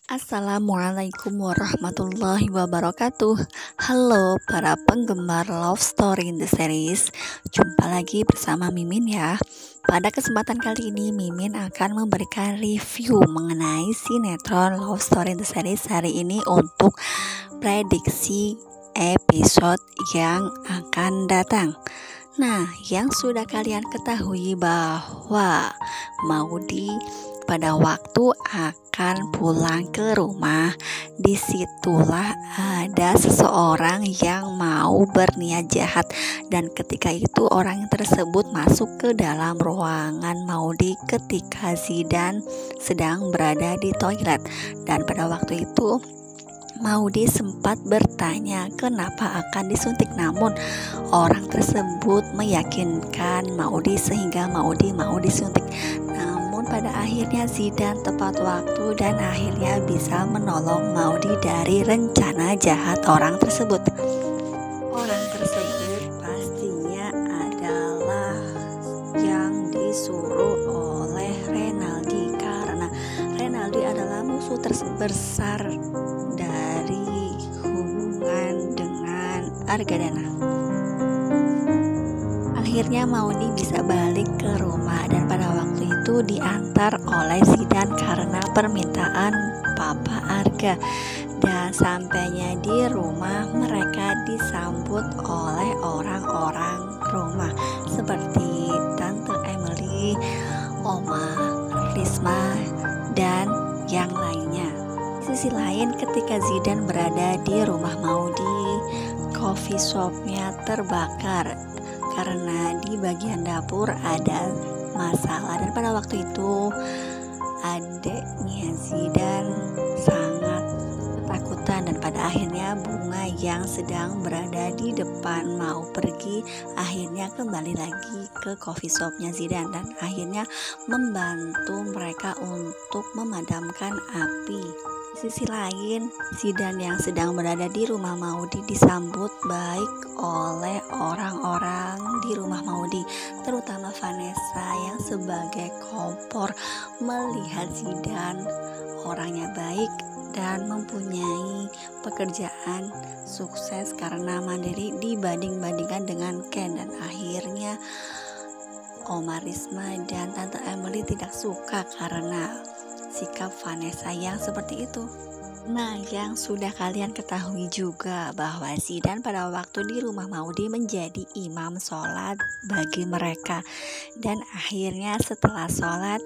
Assalamualaikum warahmatullahi wabarakatuh. Halo para penggemar Love Story in the Series. Jumpa lagi bersama Mimin ya. Pada kesempatan kali ini Mimin akan memberikan review mengenai sinetron Love Story in the Series hari ini untuk prediksi episode yang akan datang. Nah, yang sudah kalian ketahui bahwa Maudy pada waktu akan pulang ke rumah, disitulah ada seseorang yang mau berniat jahat, dan ketika itu orang tersebut masuk ke dalam ruangan Maudy ketika Zidan sedang berada di toilet. Dan pada waktu itu Maudy sempat bertanya kenapa akan disuntik, namun orang tersebut meyakinkan Maudy sehingga Maudy mau disuntik. Namun pada akhirnya Zidan tepat waktu dan akhirnya bisa menolong Maudy dari rencana jahat orang tersebut. Orang tersebut pastinya adalah yang disuruh oleh Renaldi, karena Renaldi adalah musuh terbesar dari hubungan dengan Argadana. Akhirnya Maudy bisa balik ke rumah, dan pada waktu itu diantar oleh Zidan karena permintaan Papa Arga. Dan sampainya di rumah, mereka disambut oleh orang-orang rumah seperti Tante Emily, Oma Risma, dan yang lainnya. Di sisi lain, ketika Zidan berada di rumah Maudy, coffee shopnya terbakar karena di bagian dapur ada masalah. Dan pada waktu itu adiknya Zidan sangat ketakutan, dan pada akhirnya Bunga yang sedang berada di depan mau pergi akhirnya kembali lagi ke coffee shopnya Zidan dan akhirnya membantu mereka untuk memadamkan api. Di sisi lain, Zidan yang sedang berada di rumah Maudy disambut baik oleh orang-orang di rumah Maudy, terutama Vanessa yang sebagai kompor melihat Zidan orangnya baik dan mempunyai pekerjaan sukses karena mandiri dibanding-bandingkan dengan Ken. Dan akhirnya Oma Risma dan Tante Emily tidak suka karena sikap Vanessa yang seperti itu. Nah, yang sudah kalian ketahui juga bahwa Zidan pada waktu di rumah Maudy menjadi imam sholat bagi mereka, dan akhirnya setelah sholat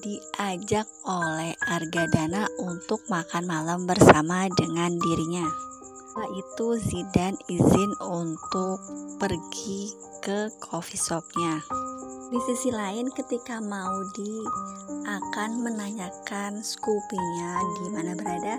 diajak oleh Argadana untuk makan malam bersama dengan dirinya. Setelah itu Zidan izin untuk pergi ke coffee shopnya. Di sisi lain, ketika Maudy akan menanyakan Scoopy-nya di mana berada,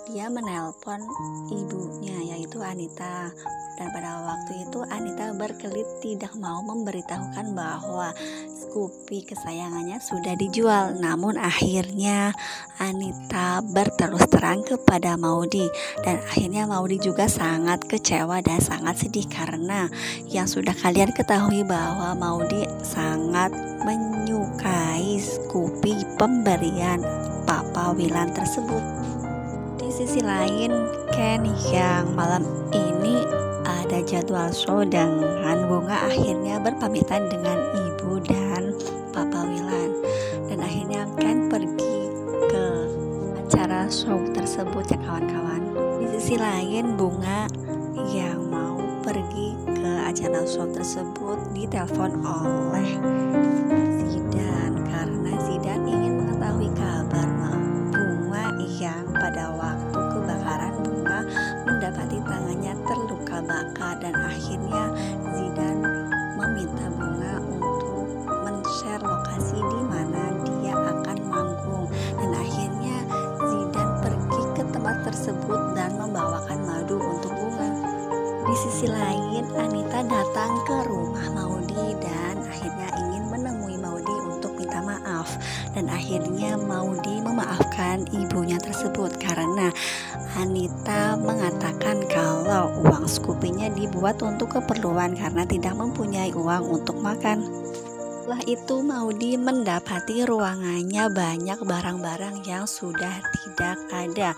dia menelpon ibunya yaitu Anita. Dan pada waktu itu Anita berkelit tidak mau memberitahukan bahwa Scoopy kesayangannya sudah dijual. Namun akhirnya Anita berterus terang kepada Maudy, dan akhirnya Maudy juga sangat kecewa dan sangat sedih karena yang sudah kalian ketahui bahwa Maudy sangat menyukai Scoopy pemberian Papa Wilan tersebut. Di sisi lain, Ken yang malam ini ada jadwal show dengan Bunga akhirnya berpamitan dengan ibu dan Papa Wilan, dan akhirnya Ken pergi ke acara show tersebut ya kawan-kawan. Di sisi lain, Bunga yang mau pergi ke acara show tersebut ditelepon oleh Zidan karena Zidan ingin mengetahui kabar Bunga yang pada waktu kebakaran Bunga mendapati tangannya terluka bakar, dan akhirnya Zidan meminta Bunga untuk men-share lokasi di mana dia akan manggung, dan akhirnya Zidan pergi ke tempat tersebut dan membawakan madu untuk Bunga. Di sisi lain, Anita datang ke rumah Maudy dan akhirnya ingin menemui Maudy untuk minta maaf, dan akhirnya Maudy memaafkan ibunya tersebut karena Anita mengatakan kalau uang Scoopy-nya dibuat untuk keperluan karena tidak mempunyai uang untuk makan. Setelah itu Maudi mendapati ruangannya banyak barang-barang yang sudah tidak ada,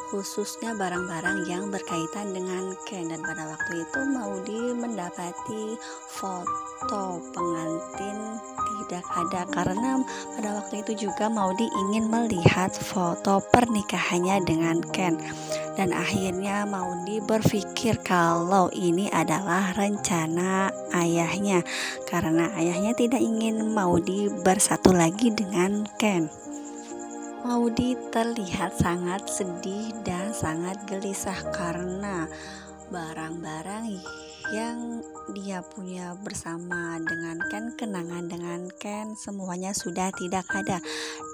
khususnya barang-barang yang berkaitan dengan Ken. Dan pada waktu itu Maudi mendapati foto pengantin tidak ada, karena pada waktu itu juga Maudi ingin melihat foto pernikahannya dengan Ken. Dan akhirnya Maudi berpikir kalau ini adalah rencana ayahnya, karena ayahnya tidak ingin Maudi bersatu lagi dengan Ken. Maudi terlihat sangat sedih dan sangat gelisah karena barang-barang yang dia punya bersama dengan Ken, kenangan dengan Ken, semuanya sudah tidak ada.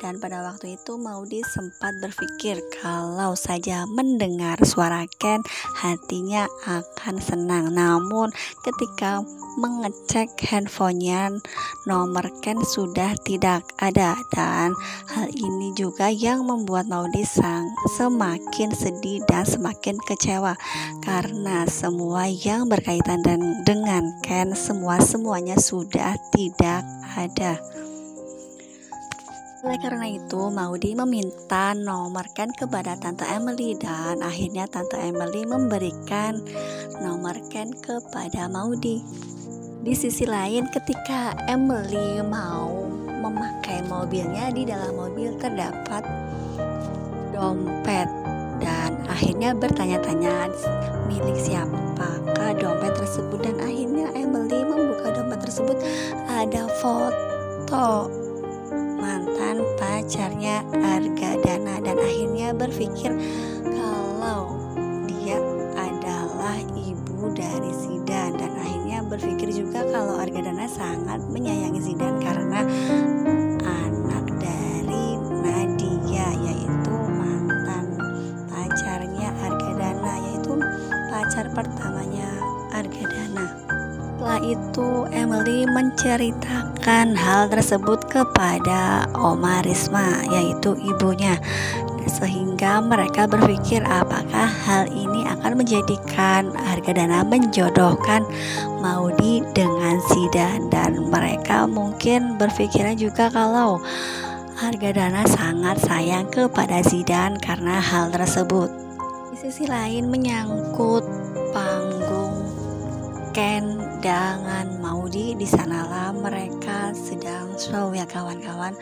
Dan pada waktu itu Maudi sempat berpikir kalau saja mendengar suara Ken hatinya akan senang. Namun ketika mengecek handphonenya, nomor Ken sudah tidak ada, dan hal ini juga yang membuat Maudi semakin sedih dan semakin kecewa karena semua yang berkaitan dengan Ken semuanya sudah tidak ada. Oleh karena itu Maudi meminta nomor Ken kepada Tante Emily, dan akhirnya Tante Emily memberikan nomor Ken kepada Maudi. Di sisi lain, ketika Emily mau memakai mobilnya, di dalam mobil terdapat dompet, dan akhirnya bertanya-tanya milik siapakah dompet tersebut. Dan akhirnya Emily membuka dompet tersebut, ada foto mantan pacarnya Argadana, dan akhirnya berpikir kalau dia adalah ibu dari Zidan. Dan akhirnya berpikir juga kalau Argadana sangat menyayangi Zidan karena anak dari Nadia, yaitu mantan pacarnya Argadana, yaitu pacar pertamanya Argadana. Setelah itu Emily menceritakan hal tersebut kepada Oma Risma, yaitu ibunya, sehingga mereka berpikir apakah hal ini akan menjadikan Argadana menjodohkan Maudi dengan Zidan. Dan mereka mungkin berpikirnya juga kalau Argadana sangat sayang kepada Zidan karena hal tersebut. Di sisi lain, menyangkut panggung Ken dengan Maudi, di sanalah mereka sedang show ya kawan-kawan.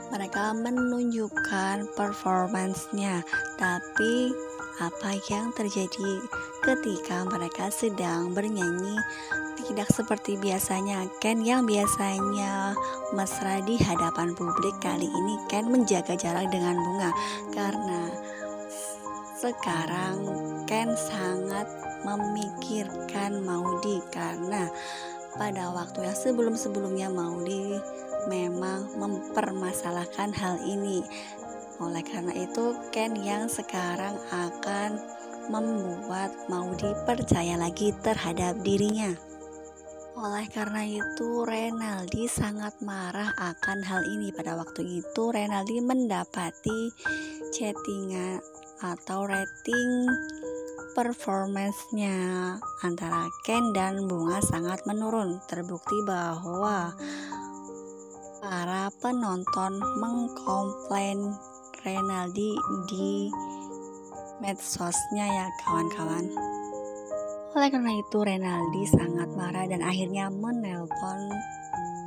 Mereka menunjukkan performance-nya, tapi apa yang terjadi ketika mereka sedang bernyanyi tidak seperti biasanya. Ken yang biasanya mesra di hadapan publik, kali ini Ken menjaga jarak dengan Bunga karena sekarang Ken sangat memikirkan Maudi, karena pada waktu yang sebelum-sebelumnya Maudi memang mempermasalahkan hal ini. Oleh karena itu Ken yang sekarang akan membuat Maudi percaya lagi terhadap dirinya. Oleh karena itu Renaldi sangat marah akan hal ini. Pada waktu itu Renaldi mendapati chattingan atau rating performance-nya antara Ken dan Bunga sangat menurun. Terbukti bahwa para penonton mengkomplain Renaldi di medsosnya ya kawan-kawan. Oleh karena itu Renaldi sangat marah dan akhirnya menelpon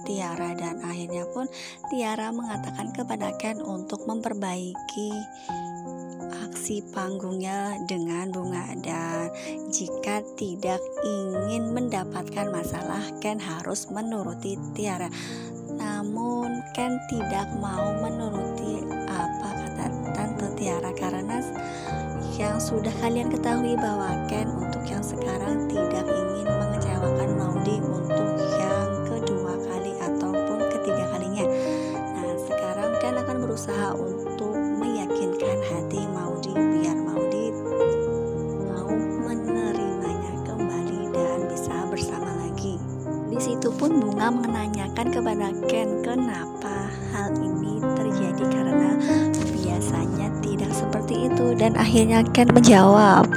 Tiara, dan akhirnya pun Tiara mengatakan kepada Ken untuk memperbaiki aksi panggungnya dengan Bunga, dan jika tidak ingin mendapatkan masalah Ken harus menuruti Tiara. Namun Ken tidak mau menuruti apa kata Tante Tiara karena yang sudah kalian ketahui bahwa Ken untuk yang sekarang tidak ingin mengecewakan Maudi untuk yang kedua kali ataupun ketiga kalinya. Nah sekarang Ken akan berusaha untuk meyakinkan hati Maudi biar Maudi mau menerimanya kembali dan bisa bersama lagi. Di situ pun Bunga menanyakan kepada Ken kenapa hal ini terjadi karena biasanya tidak seperti itu, dan akhirnya Ken menjawab,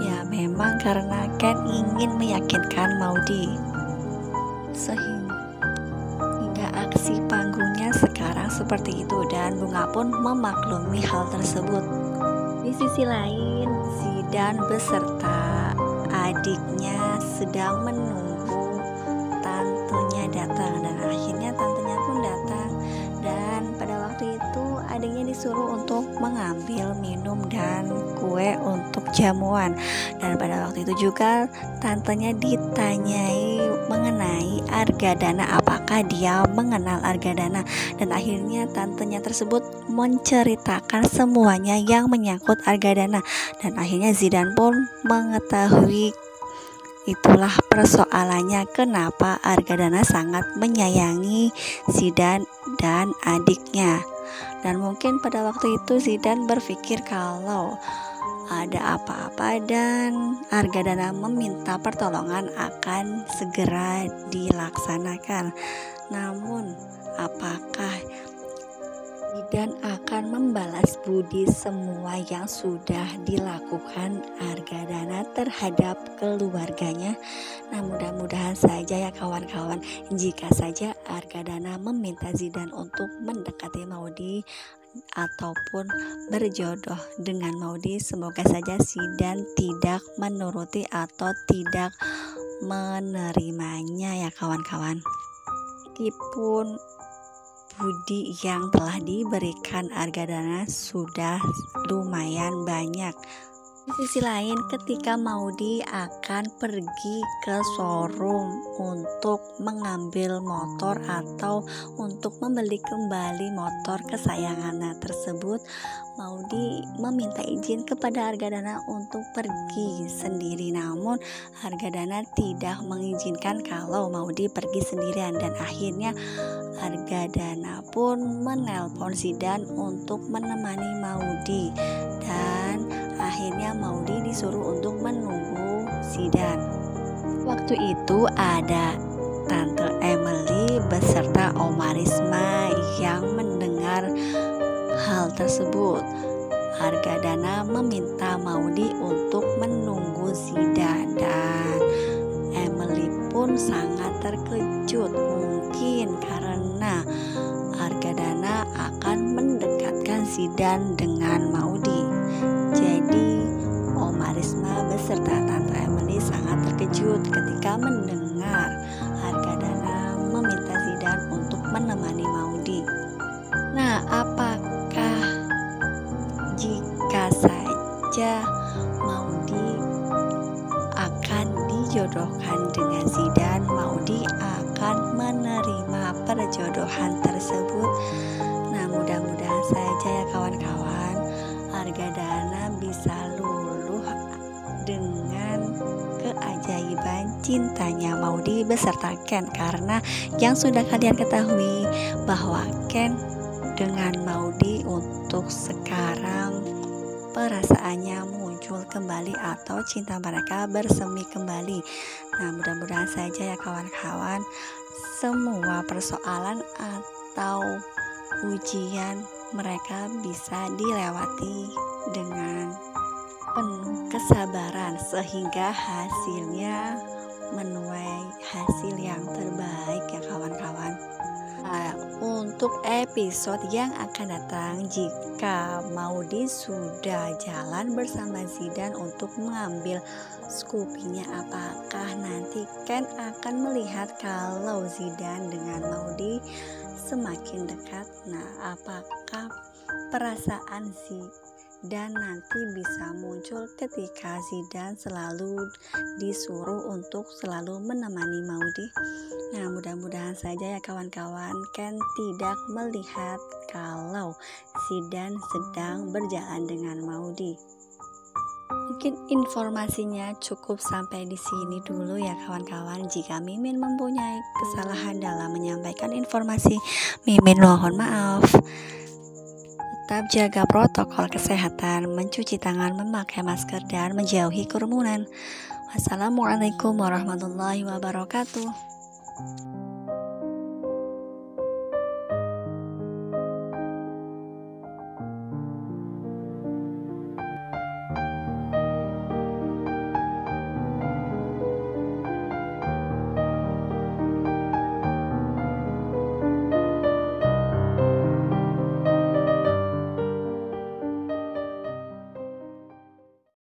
ya memang karena Ken ingin meyakinkan Maudi. Sehingga kondisi panggungnya sekarang seperti itu dan Bunga pun memaklumi hal tersebut. Di sisi lain, Zidan beserta adiknya sedang menunggu tantenya datang dan akhirnya tantenya pun datang dan pada waktu itu adiknya disuruh untuk mengambil minum dan kue untuk jamuan dan pada waktu itu juga tantenya ditanyai mengenai Argadana, apakah dia mengenal Argadana dan akhirnya tantenya tersebut menceritakan semuanya yang menyangkut Argadana dan akhirnya Zidan pun mengetahui itulah persoalannya kenapa Argadana sangat menyayangi Zidan dan adiknya. Dan mungkin pada waktu itu Zidan berpikir kalau ada apa-apa dan Argadana meminta pertolongan akan segera dilaksanakan. Namun apakah Zidan akan membalas budi semua yang sudah dilakukan Argadana terhadap keluarganya? Nah, mudah-mudahan saja ya kawan-kawan, jika saja Argadana meminta Zidan untuk mendekati Maudi ataupun berjodoh dengan Maudi, semoga saja Zidan tidak menuruti atau tidak menerimanya ya kawan-kawan. Meskipun budi yang telah diberikan Argadana sudah lumayan banyak. Di sisi lain, ketika Maudi akan pergi ke showroom untuk mengambil motor atau untuk membeli kembali motor kesayangannya tersebut, Maudi meminta izin kepada Argadana untuk pergi sendiri. Namun Argadana tidak mengizinkan kalau Maudi pergi sendirian dan akhirnya Argadana pun menelpon Zidan untuk menemani Maudi dan akhirnya Maudi disuruh untuk menunggu Zidan. Waktu itu ada Tante Emily beserta Oma Risma yang mendengar hal tersebut. Argadana meminta Maudi untuk menunggu Zidan dan Emily pun sangat terkejut, mungkin karena Argadana akan mendekatkan Zidan dengan Maudi. Jadi Oma Risma beserta Tante Emily sangat terkejut ketika mendengar Argadana meminta Zidan untuk menemani Maudi. Nah, apakah jika saja Maudi akan dijodohkan dengan Zidan, Maudi akan menerima perjodohan tersebut? Nah, mudah-mudahan saja ya kawan-kawan, Argadana bisa luluh dengan keajaiban cintanya Maudi beserta Ken, karena yang sudah kalian ketahui bahwa Ken dengan Maudi untuk sekarang perasaannya muncul kembali atau cinta mereka bersemi kembali. Nah, mudah-mudahan saja ya kawan-kawan, semua persoalan atau ujian mereka bisa dilewati dengan penuh kesabaran sehingga hasilnya menuai hasil yang terbaik ya kawan-kawan. Nah, untuk episode yang akan datang, jika Maudi sudah jalan bersama Zidan untuk mengambil Scoopy-nya, apakah nanti Ken akan melihat kalau Zidan dengan Maudi semakin dekat? Nah, apakah perasaan Zidan nanti bisa muncul ketika Zidan selalu disuruh untuk selalu menemani Maudi? Nah, mudah-mudahan saja ya kawan-kawan, Ken tidak melihat kalau Zidan sedang berjalan dengan Maudi. Mungkin informasinya cukup sampai di sini dulu ya kawan-kawan. Jika Mimin mempunyai kesalahan dalam menyampaikan informasi, Mimin mohon maaf. Tetap jaga protokol kesehatan, mencuci tangan, memakai masker, dan menjauhi kerumunan. Wassalamualaikum warahmatullahi wabarakatuh.